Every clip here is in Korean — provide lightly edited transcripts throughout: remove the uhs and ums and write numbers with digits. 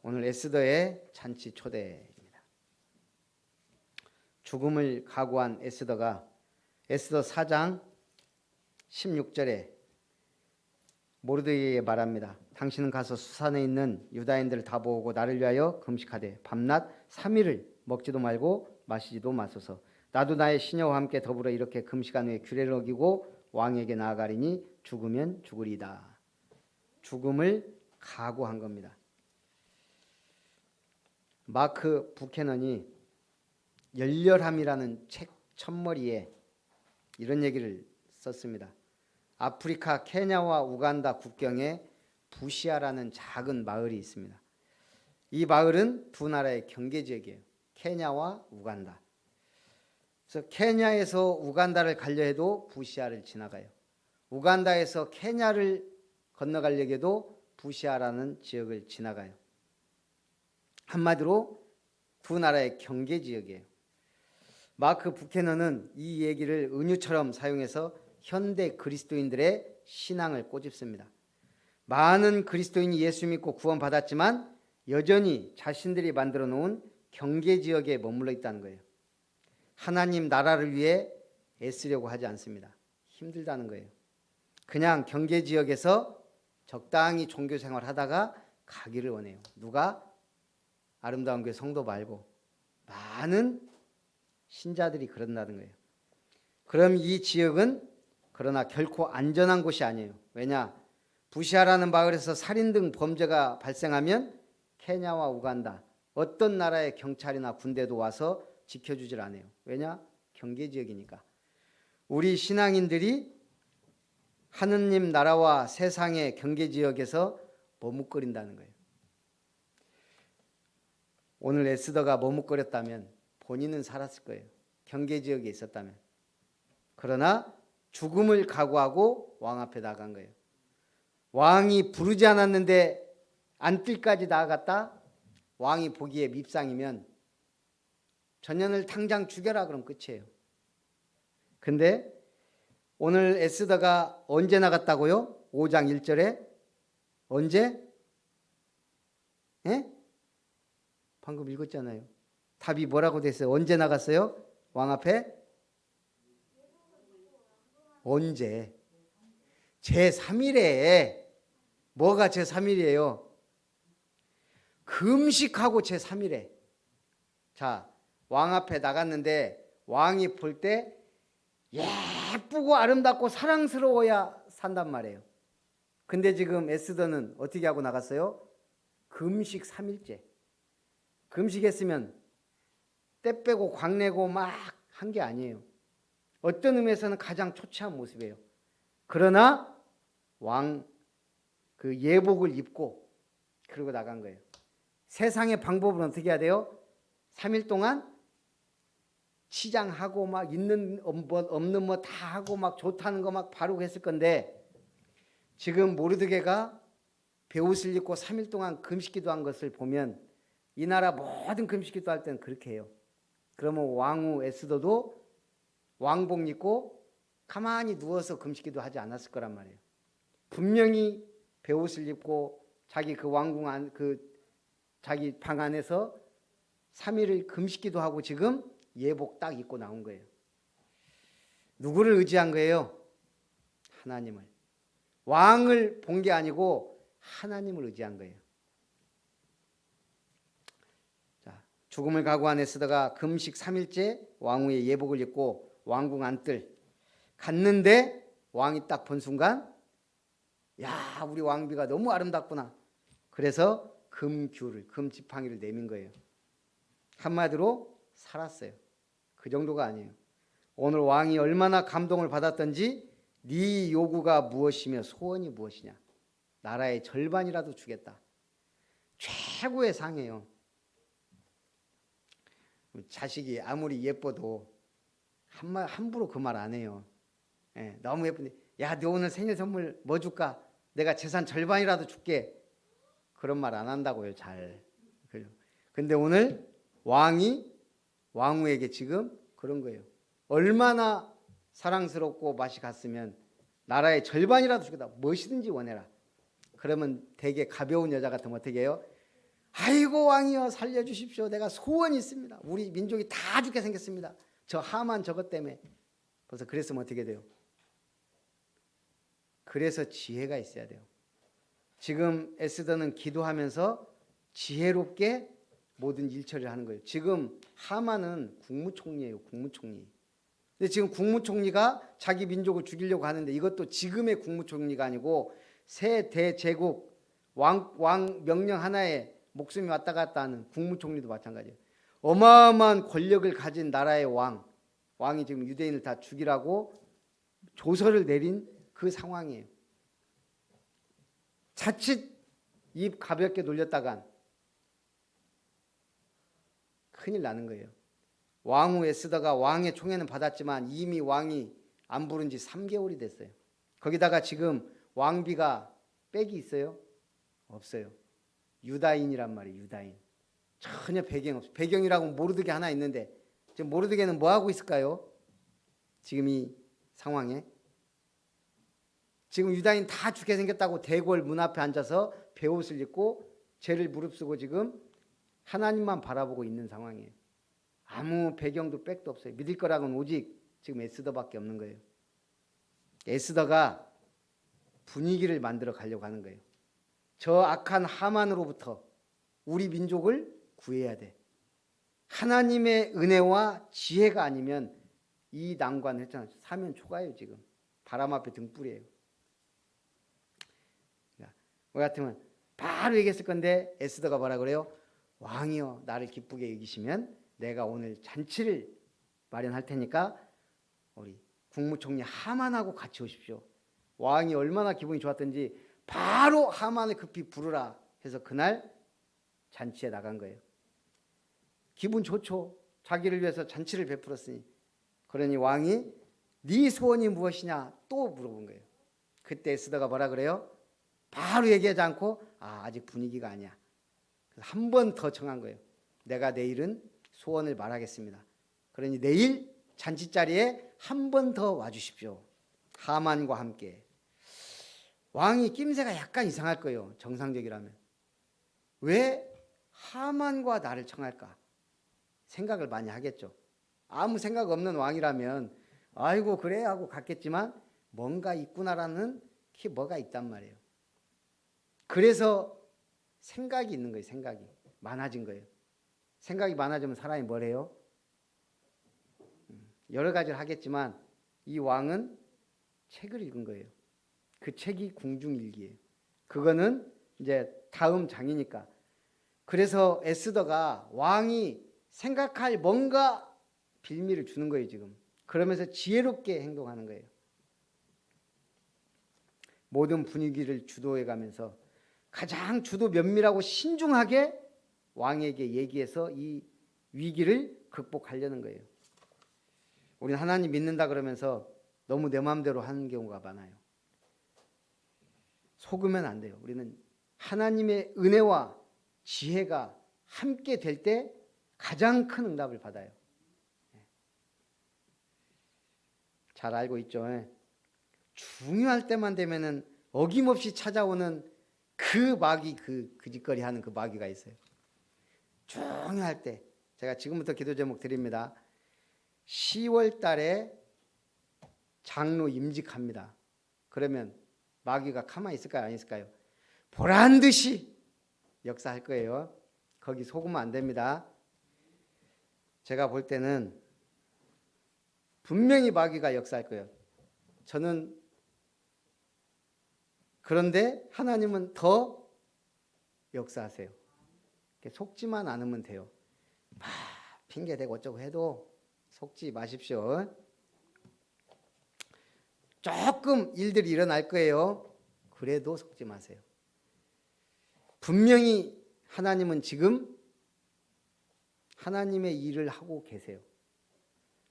오늘 에스더의 잔치 초대입니다. 죽음을 각오한 에스더가 에스더 4장 16절에 모르드게에게 말합니다. 당신은 가서 수산에 있는 유다인들을 다 모으고 나를 위하여 금식하되 밤낮 3일을 먹지도 말고 마시지도 마소서. 나도 나의 시녀와 함께 더불어 이렇게 금식한 후에 규례를 어기고 왕에게 나아가리니 죽으면 죽으리이다. 죽음을 각오한 겁니다. 마크 부캐넌이 열렬함이라는 책 첫머리에 이런 얘기를 썼습니다. 아프리카 케냐와 우간다 국경에 부시아라는 작은 마을이 있습니다. 이 마을은 두 나라의 경계지역이에요. 케냐와 우간다. 그래서 케냐에서 우간다를 가려 해도 부시아를 지나가요. 우간다에서 케냐를 건너가려고 해도 부시아라는 지역을 지나가요. 한마디로 두 나라의 경계지역이에요. 마크 부캐넌은 이 얘기를 은유처럼 사용해서 현대 그리스도인들의 신앙을 꼬집습니다. 많은 그리스도인이 예수 믿고 구원받았지만 여전히 자신들이 만들어 놓은 경계지역에 머물러 있다는 거예요. 하나님 나라를 위해 애쓰려고 하지 않습니다. 힘들다는 거예요. 그냥 경계지역에서 적당히 종교생활 하다가 가기를 원해요. 누가? 아름다운 교회 성도 말고 많은 신자들이 그런다는 거예요. 그럼 이 지역은 그러나 결코 안전한 곳이 아니에요. 왜냐? 부시아라는 마을에서 살인 등 범죄가 발생하면 케냐와 우간다 어떤 나라의 경찰이나 군대도 와서 지켜주질 않아요. 왜냐? 경계지역이니까. 우리 신앙인들이 하느님 나라와 세상의 경계지역에서 머뭇거린다는 거예요. 오늘 에스더가 머뭇거렸다면 본인은 살았을 거예요. 경계지역에 있었다면. 그러나 죽음을 각오하고 왕 앞에 나간 거예요. 왕이 부르지 않았는데 안뜰까지 나아갔다. 왕이 보기에 밉상이면 전년을 당장 죽여라 그러면 끝이에요. 근데 오늘 에스더가 언제 나갔다고요? 5장 1절에 언제? 예? 방금 읽었잖아요. 답이 뭐라고 됐어요? 언제 나갔어요? 왕 앞에? 언제? 제3일에. 뭐가 제3일이에요? 금식하고 제3일에. 자, 왕 앞에 나갔는데 왕이 볼 때 예쁘고 아름답고 사랑스러워야 산단 말이에요. 근데 지금 에스더는 어떻게 하고 나갔어요? 금식 3일째. 금식했으면 때 빼고 광내고 막 한 게 아니에요. 어떤 의미에서는 가장 초췌한 모습이에요. 그러나 왕 그 예복을 입고 그러고 나간 거예요. 세상의 방법은 어떻게 해야 돼요? 3일 동안 치장하고 막 있는 없는 뭐 다 하고 막 좋다는 거 막 바르고 했을 건데 지금 모르드게가 베옷을 입고 3일 동안 금식기도 한 것을 보면 이 나라 모든 금식기도 할 때는 그렇게 해요. 그러면 왕후 에스더도 왕복 입고 가만히 누워서 금식기도 하지 않았을 거란 말이에요. 분명히 베옷을 입고 자기 그 왕궁 안 자기 방 안에서 3일을 금식기도 하고 지금 예복 딱 입고 나온 거예요. 누구를 의지한 거예요? 하나님을. 왕을 본 게 아니고 하나님을 의지한 거예요. 자, 죽음을 각오한 에스더가 금식 3일째 왕후의 예복을 입고 왕궁 안뜰 갔는데 왕이 딱 본 순간 야, 우리 왕비가 너무 아름답구나. 그래서 금규를, 금지팡이를 내민 거예요. 한마디로 살았어요. 그 정도가 아니에요. 오늘 왕이 얼마나 감동을 받았던지 네 요구가 무엇이며 소원이 무엇이냐. 나라의 절반이라도 주겠다. 최고의 상이에요. 자식이 아무리 예뻐도 함부로 그 말 안 해요. 예, 너무 예쁜데 야, 너 오늘 생일 선물 뭐 줄까? 내가 재산 절반이라도 줄게. 그런 말 안 한다고요. 잘. 근데 오늘 왕이 왕후에게 지금 그런 거예요. 얼마나 사랑스럽고 맛이 갔으면 나라의 절반이라도 주겠다. 무엇이든지 원해라. 그러면 되게 가벼운 여자 같으면 어떻게 해요? 아이고 왕이여 살려주십시오. 내가 소원이 있습니다. 우리 민족이 다 죽게 생겼습니다. 저 하만 저것 때문에. 벌써 그랬으면 어떻게 돼요? 그래서 지혜가 있어야 돼요. 지금 에스더는 기도하면서 지혜롭게 모든 일처리를 하는 거예요. 지금 하만은 국무총리예요. 국무총리. 근데 지금 국무총리가 자기 민족을 죽이려고 하는데 이것도 지금의 국무총리가 아니고 새 대제국 왕 명령 하나에 목숨이 왔다 갔다 하는 국무총리도 마찬가지예요. 어마어마한 권력을 가진 나라의 왕이 지금 유대인을 다 죽이라고 조서를 내린 그 상황이에요. 자칫 입 가볍게 놀렸다간 큰일 나는 거예요. 왕후 에스더가 왕의 총애는 받았지만 이미 왕이 안 부른 지 3개월이 됐어요. 거기다가 지금 왕비가 빽이 있어요? 없어요. 유다인이란 말이에요. 유다인. 전혀 배경 없어요. 배경이라고 모르드게 하나 있는데 지금 모르드게는 뭐 하고 있을까요? 지금 이 상황에 지금 유다인 다 죽게 생겼다고 대궐 문 앞에 앉아서 베옷을 입고 죄를 무릅쓰고 지금 하나님만 바라보고 있는 상황이에요. 아무 배경도 빽도 없어요. 믿을 거라고는 오직 지금 에스더밖에 없는 거예요. 에스더가 분위기를 만들어 가려고 하는 거예요. 저 악한 하만으로부터 우리 민족을 구해야 돼. 하나님의 은혜와 지혜가 아니면 이 난관 했잖아요. 사면 초가예요. 지금 바람 앞에 등불이에요. 뭐 같으면 바로 얘기했을 건데 에스더가 뭐라 그래요? 왕이여 나를 기쁘게 여기시면 내가 오늘 잔치를 마련할 테니까 우리 국무총리 하만하고 같이 오십시오. 왕이 얼마나 기분이 좋았던지 바로 하만을 급히 부르라 해서 그날 잔치에 나간 거예요. 기분 좋죠. 자기를 위해서 잔치를 베풀었으니. 그러니 왕이 네 소원이 무엇이냐 또 물어본 거예요. 그때 에스더가 뭐라 그래요? 바로 얘기하지 않고 아직 분위기가 아니야. 한 번 더 청한 거예요. 내가 내일은 소원을 말하겠습니다. 그러니 내일 잔치 자리에 한 번 더 와주십시오. 하만과 함께. 왕이 낌새가 약간 이상할 거예요. 정상적이라면. 왜 하만과 나를 청할까? 생각을 많이 하겠죠. 아무 생각 없는 왕이라면 아이고 그래 하고 갔겠지만 뭔가 있구나라는 게 뭐가 있단 말이에요. 그래서 생각이 있는 거예요. 생각이 많아진 거예요. 생각이 많아지면 사람이 뭐래요? 여러 가지를 하겠지만 이 왕은 책을 읽은 거예요. 그 책이 궁중일기예요. 그거는 이제 다음 장이니까. 그래서 에스더가 왕이 생각할 뭔가 빌미를 주는 거예요. 지금. 그러면서 지혜롭게 행동하는 거예요. 모든 분위기를 주도해 가면서 가장 주도 면밀하고 신중하게 왕에게 얘기해서 이 위기를 극복하려는 거예요. 우리는 하나님 믿는다 그러면서 너무 내 마음대로 하는 경우가 많아요. 속으면 안 돼요. 우리는 하나님의 은혜와 지혜가 함께 될 때 가장 큰 응답을 받아요. 잘 알고 있죠. 중요할 때만 되면은 어김없이 찾아오는 그 마귀, 그 짓거리 하는 그 마귀가 있어요. 중요할 때. 제가 지금부터 기도 제목 드립니다. 10월 달에 장로 임직합니다. 그러면 마귀가 가만히 있을까요? 안 있을까요? 보란 듯이 역사할 거예요. 거기 속으면 안 됩니다. 제가 볼 때는 분명히 마귀가 역사할 거예요. 저는 그런데 하나님은 더 역사하세요. 속지만 않으면 돼요. 핑계대고 어쩌고 해도 속지 마십시오. 조금 일들이 일어날 거예요. 그래도 속지 마세요. 분명히 하나님은 지금 하나님의 일을 하고 계세요.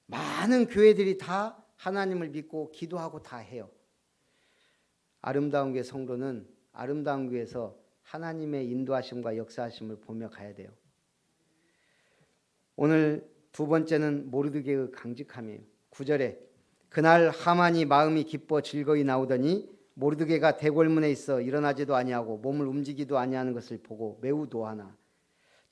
많은 교회들이 다 하나님을 믿고 기도하고 다 해요. 아름다운 교회 성도는 아름다운 교회에서 하나님의 인도하심과 역사하심을 보며 가야 돼요. 오늘 두 번째는 모르드게의 강직함이에요. 9절에 그날 하만이 마음이 기뻐 즐거이 나오더니 모르드게가 대궐문에 있어 일어나지도 아니하고 몸을 움직이도 아니하는 것을 보고 매우 노하나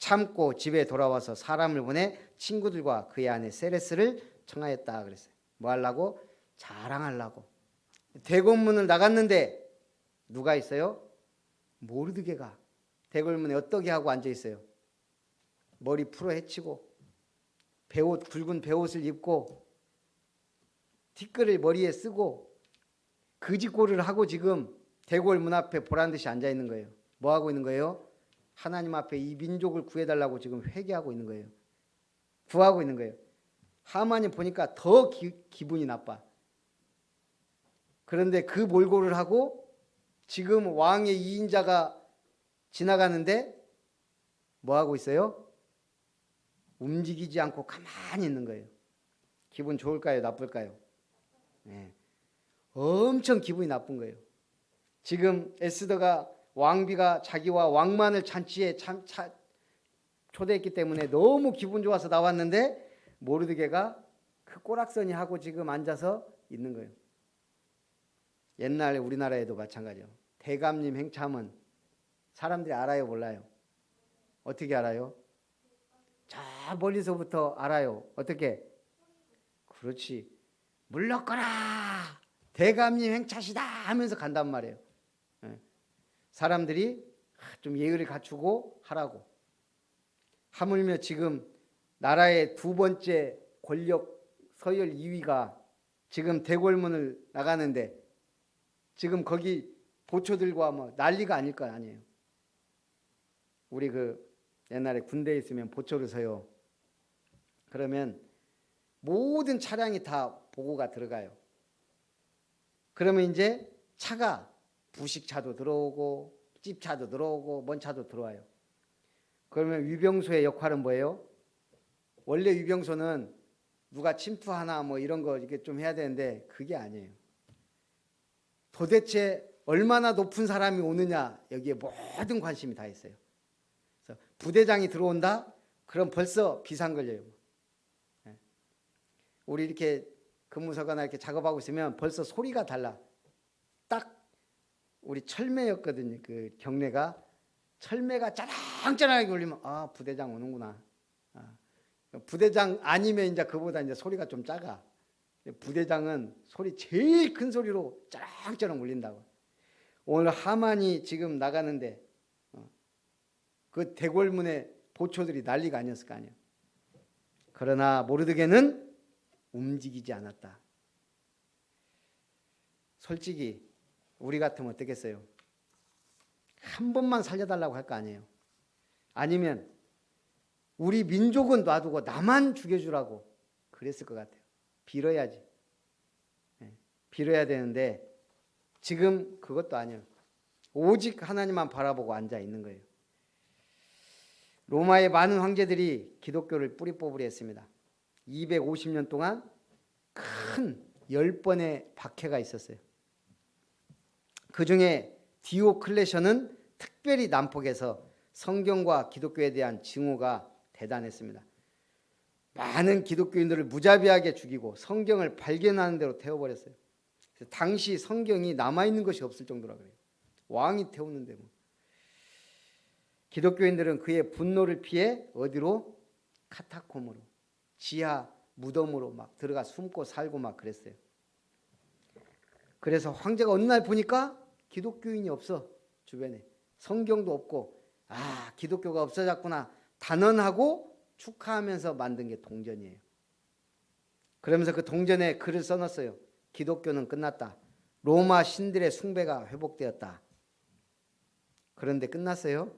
참고 집에 돌아와서 사람을 보내 친구들과 그의 아내 세레스를 청하였다 그랬어요. 뭐 하려고? 자랑하려고. 대궐문을 나갔는데 누가 있어요? 모르드게가 대궐문에 어떻게 하고 앉아 있어요? 머리 풀어 헤치고 배옷, 굵은 배옷을 입고 티끌을 머리에 쓰고 그짓골을 하고 지금 대궐문 앞에 보란듯이 앉아 있는 거예요. 뭐 하고 있는 거예요? 하나님 앞에 이 민족을 구해달라고 지금 회개하고 있는 거예요. 구하고 있는 거예요. 하만이 보니까 더 기분이 나빠. 그런데 그 몰골을 하고 지금 왕의 2인자가 지나가는데 뭐 하고 있어요? 움직이지 않고 가만히 있는 거예요. 기분 좋을까요? 나쁠까요? 네. 엄청 기분이 나쁜 거예요. 지금 에스더가 왕비가 자기와 왕만을 잔치에 초대했기 때문에 너무 기분 좋아서 나왔는데 모르드게가 그 꼬락서니 하고 지금 앉아서 있는 거예요. 옛날 우리나라에도 마찬가지예요. 대감님 행참은 사람들이 알아요, 몰라요? 어떻게 알아요? 저 멀리서부터 알아요. 어떻게? 그렇지. 물러거라. 대감님 행차시다 하면서 간단 말이에요. 사람들이 좀 예의를 갖추고 하라고. 하물며 지금 나라의 두 번째 권력 서열 2위가 지금 대궐문을 나가는데 지금 거기 보초들과 뭐 난리가 아닐 거 아니에요. 우리 그 옛날에 군대에 있으면 보초를 서요. 그러면 모든 차량이 다 보고가 들어가요. 그러면 이제 차가 부식차도 들어오고 찝차도 들어오고 뭔 차도 들어와요. 그러면 위병소의 역할은 뭐예요? 원래 위병소는 누가 침투하나 뭐 이런 거 이렇게 좀 해야 되는데 그게 아니에요. 도대체 얼마나 높은 사람이 오느냐 여기에 모든 관심이 다 있어요. 그래서 부대장이 들어온다? 그럼 벌써 비상 걸려요. 우리 이렇게 근무서거나 이렇게 작업하고 있으면 벌써 소리가 달라. 딱 우리 철매였거든요. 그 경례가 철매가 짜랑짜랑하게 울리면 아 부대장 오는구나. 부대장 아니면 이제 그보다 이제 소리가 좀 작아. 부대장은 소리 제일 큰 소리로 짜랑짜랑 울린다고. 오늘 하만이 지금 나가는데 그 대궐문에 보초들이 난리가 아니었을 거 아니에요. 그러나 모르드게는 움직이지 않았다. 솔직히 우리 같으면 어떻겠어요? 한 번만 살려달라고 할 거 아니에요. 아니면 우리 민족은 놔두고 나만 죽여주라고 그랬을 것 같아요. 빌어야지. 빌어야 되는데 지금 그것도 아니에요. 오직 하나님만 바라보고 앉아 있는 거예요. 로마의 많은 황제들이 기독교를 뿌리뽑으려 했습니다. 250년 동안 큰 10번의 박해가 있었어요. 그 중에 디오클레션은 특별히 난폭해서 성경과 기독교에 대한 증오가 대단했습니다. 많은 기독교인들을 무자비하게 죽이고 성경을 발견하는 대로 태워버렸어요. 그래서 당시 성경이 남아있는 것이 없을 정도라 그래요. 왕이 태웠는데 뭐. 기독교인들은 그의 분노를 피해 어디로? 카타콤으로, 지하 무덤으로 막 들어가 숨고 살고 막 그랬어요. 그래서 황제가 어느 날 보니까 기독교인이 없어. 주변에 성경도 없고 아 기독교가 없어졌구나 단언하고 축하하면서 만든 게 동전이에요. 그러면서 그 동전에 글을 써놨어요. 기독교는 끝났다. 로마 신들의 숭배가 회복되었다. 그런데 끝났어요?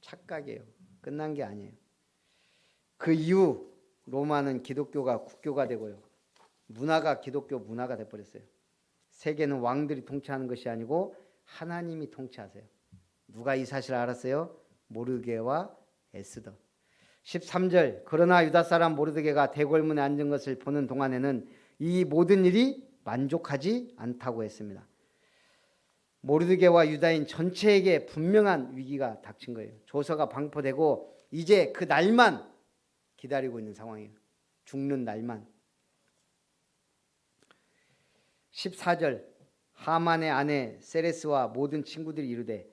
착각이에요. 끝난 게 아니에요. 그 이후 로마는 기독교가 국교가 되고요. 문화가 기독교 문화가 돼버렸어요. 세계는 왕들이 통치하는 것이 아니고 하나님이 통치하세요. 누가 이 사실을 알았어요? 모르드게와 에스더. 13절 그러나 유다 사람 모르드게가 대궐문에 앉은 것을 보는 동안에는 이 모든 일이 만족하지 않다고 했습니다. 모르드게와 유다인 전체에게 분명한 위기가 닥친 거예요. 조서가 방포되고 이제 그 날만 기다리고 있는 상황이에요. 죽는 날만. 14절 하만의 아내 세레스와 모든 친구들이 이르되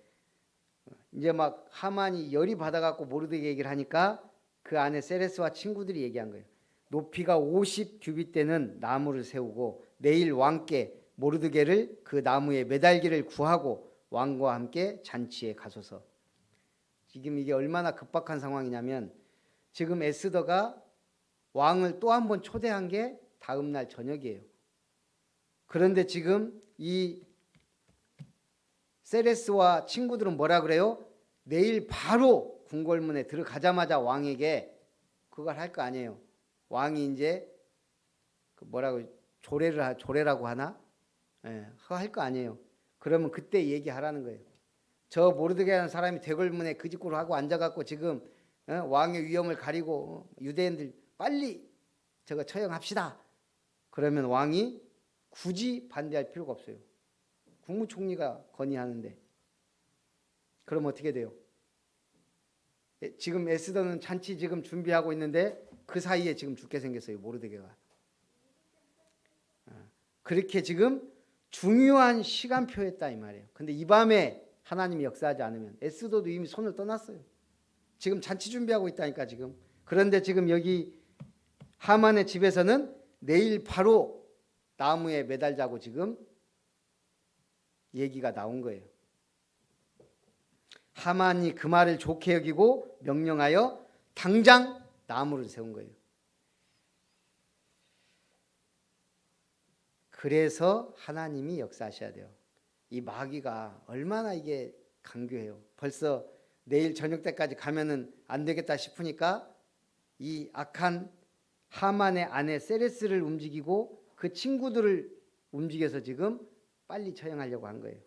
이제 막 하만이 열이 받아갖고 모르드게 얘기를 하니까 그 안에 세레스와 친구들이 얘기한 거예요. 높이가 50 규빗 되는 나무를 세우고 내일 왕께 모르드게를 그 나무에 매달기를 구하고 왕과 함께 잔치에 가소서. 지금 이게 얼마나 급박한 상황이냐면 지금 에스더가 왕을 또 한 번 초대한 게 다음 날 저녁이에요. 그런데 지금 이 세레스와 친구들은 뭐라 그래요? 내일 바로 궁궐문에 들어가자마자 왕에게 그걸 할 거 아니에요. 왕이 이제 뭐라고 조례라고 하나? 그거 할 거 아니에요. 그러면 그때 얘기하라는 거예요. 저 모르드게라는 사람이 대궐문에 그 짓구를 하고 앉아갖고 지금 왕의 위엄을 가리고 유대인들 빨리 저거 처형합시다. 그러면 왕이 굳이 반대할 필요가 없어요. 국무총리가 건의하는데. 그럼 어떻게 돼요? 지금 에스더는 잔치 지금 준비하고 있는데 그 사이에 지금 죽게 생겼어요. 모르드게가. 그렇게 지금 중요한 시간표였다 이 말이에요. 근데 이 밤에 하나님이 역사하지 않으면 에스더도 이미 손을 떠났어요. 지금 잔치 준비하고 있다니까 지금. 그런데 지금 여기 하만의 집에서는 내일 바로 나무에 매달자고 지금 얘기가 나온 거예요. 하만이 그 말을 좋게 여기고 명령하여 당장 나무를 세운 거예요. 그래서 하나님이 역사하셔야 돼요. 이 마귀가 얼마나 이게 강교해요. 벌써 내일 저녁 때까지 가면은 안 되겠다 싶으니까 이 악한 하만의 아내 세레스를 움직이고 그 친구들을 움직여서 지금 빨리 처형하려고 한 거예요.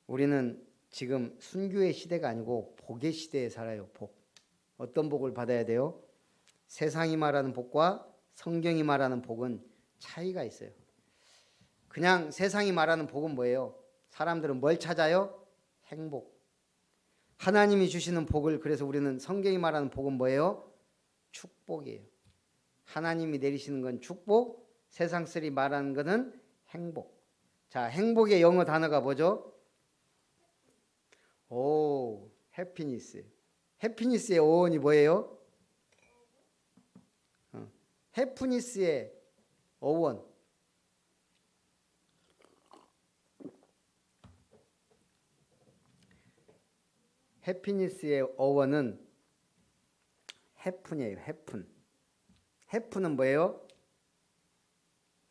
우리는 지금 순교의 시대가 아니고 복의 시대에 살아요. 복. 어떤 복을 받아야 돼요? 세상이 말하는 복과 성경이 말하는 복은 차이가 있어요. 그냥 세상이 말하는 복은 뭐예요? 사람들은 뭘 찾아요? 행복. 하나님이 주시는 복을 그래서 우리는 성경이 말하는 복은 뭐예요? 축복이에요. 하나님이 내리시는 건 축복, 세상 사람이 말하는 것은 행복. 자, 행복의 영어 단어가 뭐죠? 오, 해피니스. 해피니스의 어원이 뭐예요? 해피니스의 어원. 해피니스의 어원은 해픈이에요. 해픈. 해픈은 뭐예요?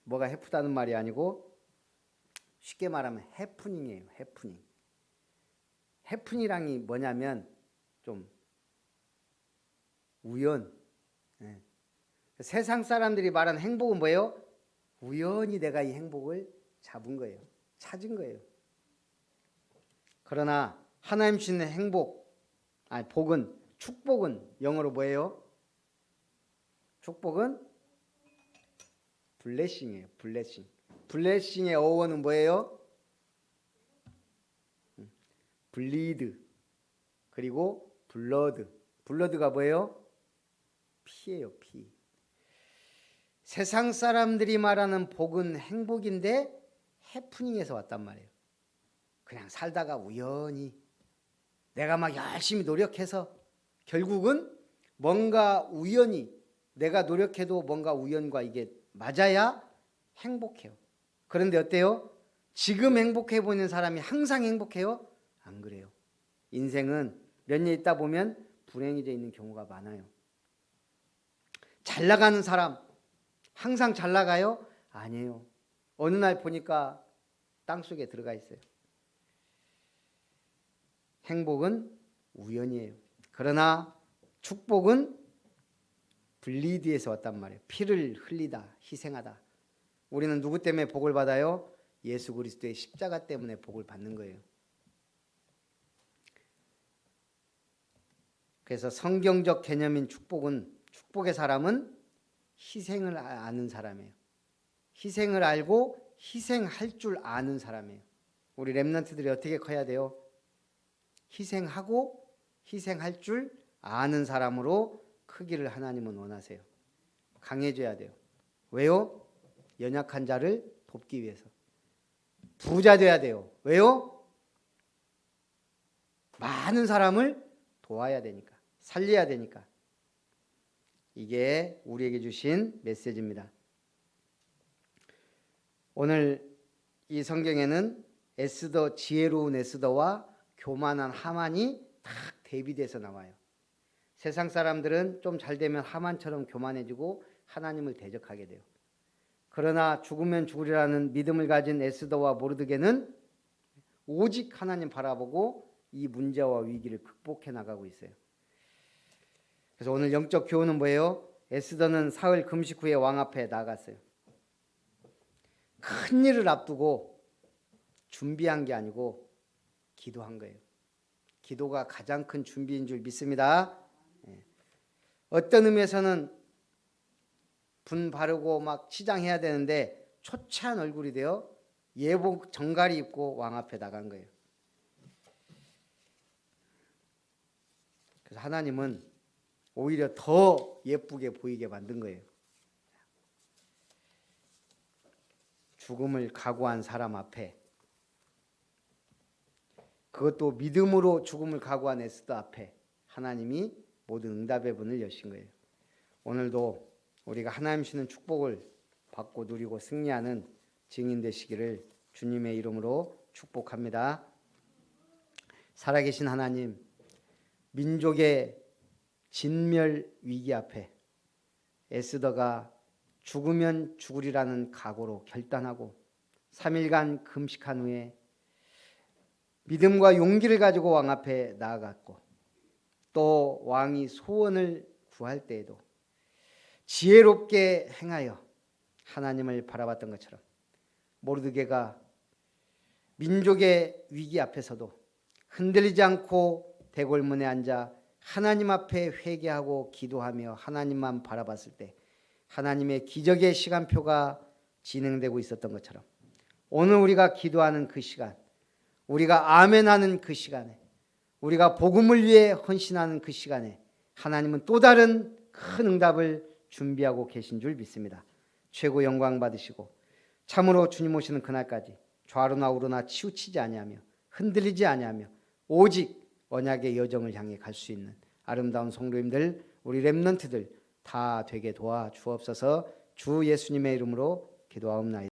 뭐가 해프다는 말이 아니고 쉽게 말하면 해프닝이에요. 해프닝. 해프닝이랑이 뭐냐면 좀 우연. 세상 사람들이 말하는 행복은 뭐예요? 우연히 내가 이 행복을 잡은 거예요. 찾은 거예요. 그러나 하나님 주시는 행복, 복은, 축복은 영어로 뭐예요? 축복은 블레싱이에요. 블레싱. 블레싱의 어원은 뭐예요? 블리드. 그리고 블러드. 블러드가 뭐예요? 피예요. 피. 세상 사람들이 말하는 복은 행복인데 해프닝에서 왔단 말이에요. 그냥 살다가 우연히 내가 막 열심히 노력해서 결국은 뭔가 우연히 내가 노력해도 뭔가 우연과 이게 맞아야 행복해요. 그런데 어때요? 지금 행복해 보이는 사람이 항상 행복해요? 안 그래요. 인생은 몇 년 있다 보면 불행해져 있는 경우가 많아요. 잘 나가는 사람 항상 잘 나가요? 아니에요. 어느 날 보니까 땅속에 들어가 있어요. 행복은 우연이에요. 그러나 축복은 블리드에서 왔단 말이에요. 피를 흘리다, 희생하다. 우리는 누구 때문에 복을 받아요? 예수 그리스도의 십자가 때문에 복을 받는 거예요. 그래서 성경적 개념인 축복은, 축복의 사람은 희생을 아는 사람이에요. 희생을 알고 희생할 줄 아는 사람이에요. 우리 렘넌트들이 어떻게 커야 돼요? 희생하고 희생할 줄 아는 사람으로 크기를 하나님은 원하세요. 강해져야 돼요. 왜요? 연약한 자를 돕기 위해서. 부자 돼야 돼요. 왜요? 많은 사람을 도와야 되니까, 살려야 되니까. 이게 우리에게 주신 메시지입니다. 오늘 이 성경에는 에스더, 지혜로운 에스더와 교만한 하만이 딱 대비돼서 나와요. 세상 사람들은 좀 잘 되면 하만처럼 교만해지고 하나님을 대적하게 돼요. 그러나 죽으면 죽으리라는 믿음을 가진 에스더와 모르드게는 오직 하나님 바라보고 이 문제와 위기를 극복해 나가고 있어요. 그래서 오늘 영적 교훈은 뭐예요? 에스더는 사흘 금식 후에 왕 앞에 나갔어요. 큰 일을 앞두고 준비한 게 아니고 기도한 거예요. 기도가 가장 큰 준비인 줄 믿습니다. 어떤 의미에서는 분 바르고 막 치장해야 되는데 초췌한 얼굴이 되어 예복 정갈이 입고 왕 앞에 나간 거예요. 그래서 하나님은 오히려 더 예쁘게 보이게 만든 거예요. 죽음을 각오한 사람 앞에, 그것도 믿음으로 죽음을 각오한 에스더 앞에 하나님이 모든 응답의 문을 여신 거예요. 오늘도 우리가 하나님 주시는 축복을 받고 누리고 승리하는 증인 되시기를 주님의 이름으로 축복합니다. 살아계신 하나님, 민족의 진멸 위기 앞에 에스더가 죽으면 죽으리라는 각오로 결단하고 3일간 금식한 후에 믿음과 용기를 가지고 왕 앞에 나아갔고, 또 왕이 소원을 구할 때에도 지혜롭게 행하여 하나님을 바라봤던 것처럼 모르드게가 민족의 위기 앞에서도 흔들리지 않고 대궐문에 앉아 하나님 앞에 회개하고 기도하며 하나님만 바라봤을 때 하나님의 기적의 시간표가 진행되고 있었던 것처럼 오늘 우리가 기도하는 그 시간, 우리가 아멘하는 그 시간에, 우리가 복음을 위해 헌신하는 그 시간에 하나님은 또 다른 큰 응답을 준비하고 계신 줄 믿습니다. 최고 영광 받으시고 참으로 주님 오시는 그날까지 좌로나 우로나 치우치지 아니하며 흔들리지 아니하며 오직 언약의 여정을 향해 갈 수 있는 아름다운 성도님들, 우리 렘넌트들 다 되게 도와 주옵소서. 주 예수님의 이름으로 기도하옵나이다.